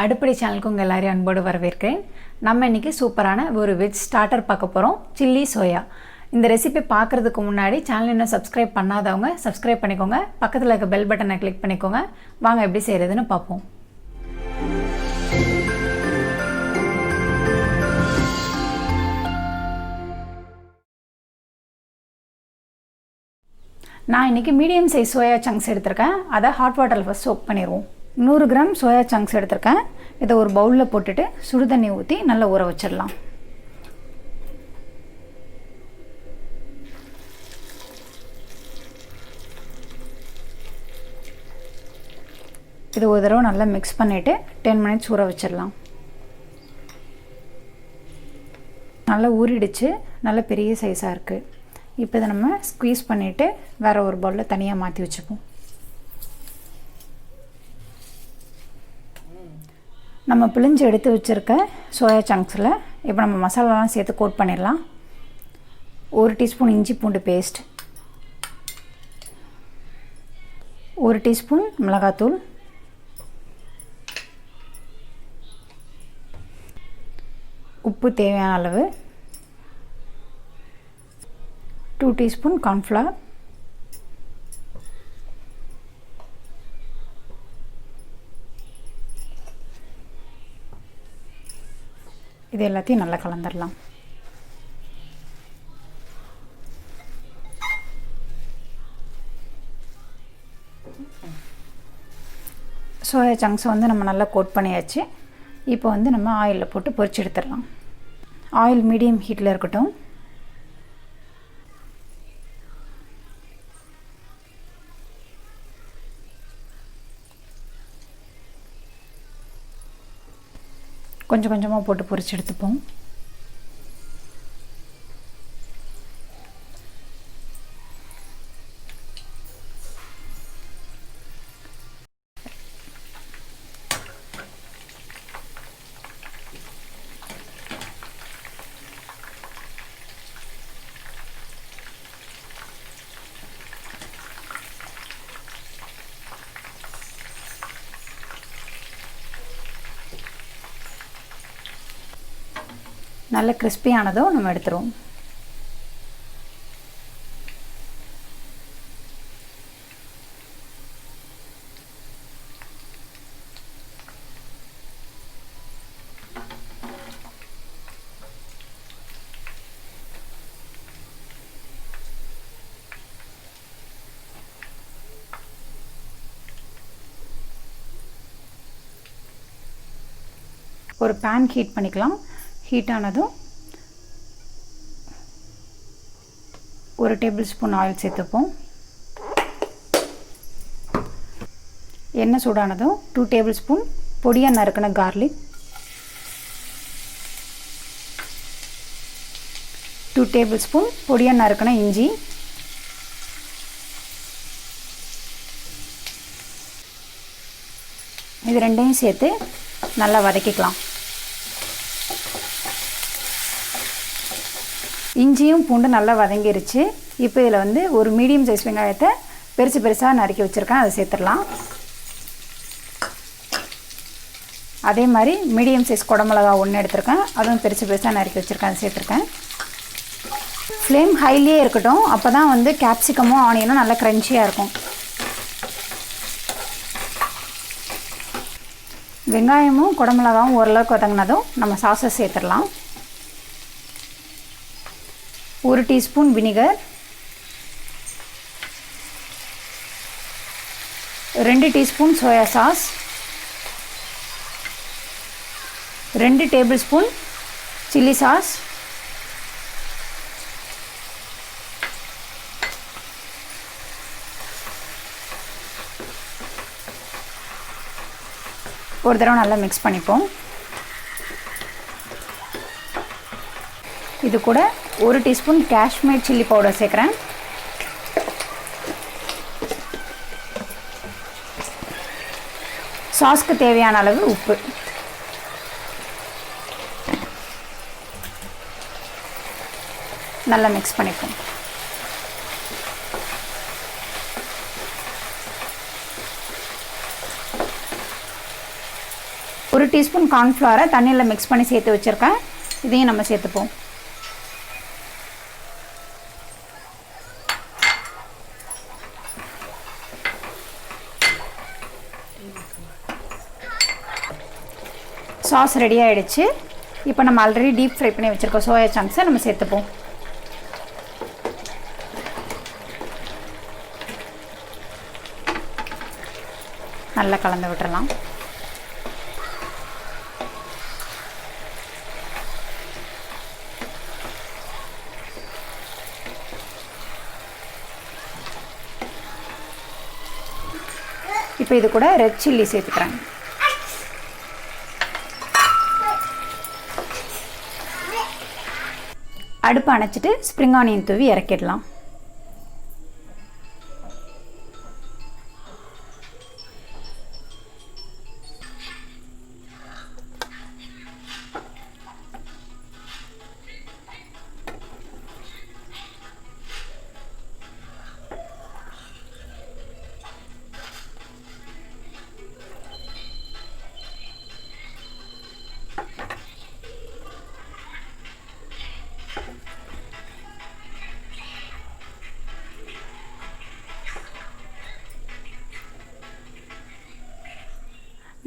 அடுப்படி சேனலுக்கு உங்கள் எல்லாரையும் அன்போடு வரவேற்கிறேன். நம்ம இன்றைக்கி சூப்பரான ஒரு வெஜ் ஸ்டார்டர் பார்க்க போகிறோம், சில்லி சோயா. இந்த ரெசிபி பார்க்குறதுக்கு முன்னாடி சேனல் இன்னும் சப்ஸ்கிரைப் பண்ணாதவங்க சப்ஸ்கிரைப் பண்ணிக்கோங்க, பக்கத்தில் இருக்க பெல் பட்டனை கிளிக் பண்ணிக்கோங்க. வாங்க எப்படி செய்கிறதுன்னு பார்ப்போம். நான் இன்றைக்கி மீடியம் சைஸ் சோயா சங்க்ஸ் எடுத்திருக்கேன். அதை ஹாட் வாட்டரில் ஃபஸ்ட் சோக் பண்ணிடுவோம். 100 கிராம் சோயா சங்க்ஸ் எடுத்திருக்கேன். இதை ஒரு பவுலில் போட்டுட்டு சுடு தண்ணி ஊற்றி நல்லா ஊற வச்சிடலாம். இது ஒரு தடவை நல்லா மிக்ஸ் பண்ணிவிட்டு 10 மினிட்ஸ் ஊற வச்சிடலாம். நல்லா ஊறிடுச்சு, நல்ல பெரிய சைஸாக இருக்குது. இப்போ இதை நம்ம ஸ்குவீஸ் பண்ணிவிட்டு வேறு ஒரு பவுலில் தனியாக மாற்றி வச்சுப்போம். நம்ம பிழிஞ்சு எடுத்து வச்சுருக்க சோயா சங்க்ஸில் இப்போ நம்ம மசாலாலாம் சேர்த்து கோட் பண்ணிடலாம். 1 டீஸ்பூன் இஞ்சி பூண்டு பேஸ்ட், 1 டீஸ்பூன் மிளகாத்தூள், உப்பு தேவையான அளவு, 2 டீஸ்பூன் கார்ன்ஃப்ளவர், இது எல்லாத்தையும் நல்லா கலந்துடலாம். சோயா சங்க்ஸ் வந்து நம்ம நல்லா கோட் பண்ணியாச்சு. இப்போ வந்து நம்ம ஆயிலில் போட்டு பொரிச்சு எடுத்துடலாம். ஆயில் மீடியம் ஹீட்டில் இருக்கட்டும். கொஞ்சம் கொஞ்சமாக போட்டு பொரிச்சு எடுத்துப்போம். நல்ல கிறிஸ்பியானதும் நம்ம எடுத்துருவோம். ஒரு பேன் ஹீட் பண்ணிக்கலாம். ஹீட் ஆனதும் 1 டேபிள் ஸ்பூன் ஆயில் சேர்த்துப்போம். எண்ணெய் சூடானதும் 2 டேபிள் ஸ்பூன் பொடியாக நறுக்கின கார்லிக், 2 டேபிள் ஸ்பூன் பொடியாக நறுக்கின இஞ்சி, இது ரெண்டையும் சேர்த்து நல்லா வதக்கிக்கலாம். இஞ்சியும் பூண்டு நல்லா வதங்கிருச்சு. இப்போ இதில் வந்து ஒரு மீடியம் சைஸ் வெங்காயத்தை பெருசாக நறுக்கி வச்சுருக்கேன், அதை சேர்த்துடலாம். அதே மாதிரி மீடியம் சைஸ் குடமிளகா 1 எடுத்திருக்கேன், அதுவும் பெருசாக நறுக்கி வச்சுருக்கேன், அதை சேர்த்துருக்கேன். ஃப்ளேம் ஹைலியே இருக்கட்டும், அப்போ தான் வந்து கேப்சிகமும் ஆனியனும் நல்லா க்ரன்ச்சியாக இருக்கும். வெங்காயமும் குடமிளகாவும் ஓரளவுக்கு வதங்கினதும் நம்ம சாஸை சேர்த்துடலாம். 1 teaspoon vinegar, 2 teaspoon soya sauce, 2 table spoon chilli sauce, ஒரு தடவை நல்லா மிக்ஸ் பண்ணிப்போம். இது கூட 1 டீஸ்பூன் காஷ்மீர் சில்லி பவுடர் சேர்க்குறேன். சாஸ்க்கு தேவையான அளவு உப்பு. நல்லா மிக்ஸ் பண்ணிப்போம். 1 டீஸ்பூன் கார்ன்ஃப்ளவரை தண்ணியில் மிக்ஸ் பண்ணி சேர்த்து வச்சுருக்கேன். இதையும் நம்ம சேர்த்துப்போம். சாஸ் ரெடி ஆகிடுச்சு. இப்போ நம்ம ஆல்ரெடி டீப் ஃப்ரை பண்ணி வச்சுருக்கோம் சோயா சங்க்ஸை நம்ம சேர்த்துப்போம். நல்லா கலந்து விட்டுறலாம். இப்போ இது கூட ரெட் சில்லி சேர்த்துக்கிறேன். அடுப்பு அணைச்சிட்டு ஸ்ப்ரிங் ஆனியன் தூவி இறக்கிடலாம்.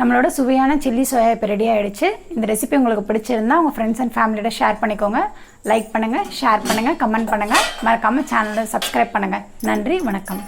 நம்மளோட சுவையான சில்லி சோயா இப்போ ரெடி ஆகிடுச்சு. இந்த ரெசிபி உங்களுக்கு பிடிச்சிருந்தா உங்கள் ஃப்ரெண்ட்ஸ் அண்ட் ஃபேமிலியோட ஷேர் பண்ணிக்கோங்க. லைக் பண்ணுங்கள், ஷேர் பண்ணுங்கள், கமெண்ட் பண்ணுங்கள். மறக்காமல் சேனலை சப்ஸ்கிரைப் பண்ணுங்கள். நன்றி, வணக்கம்.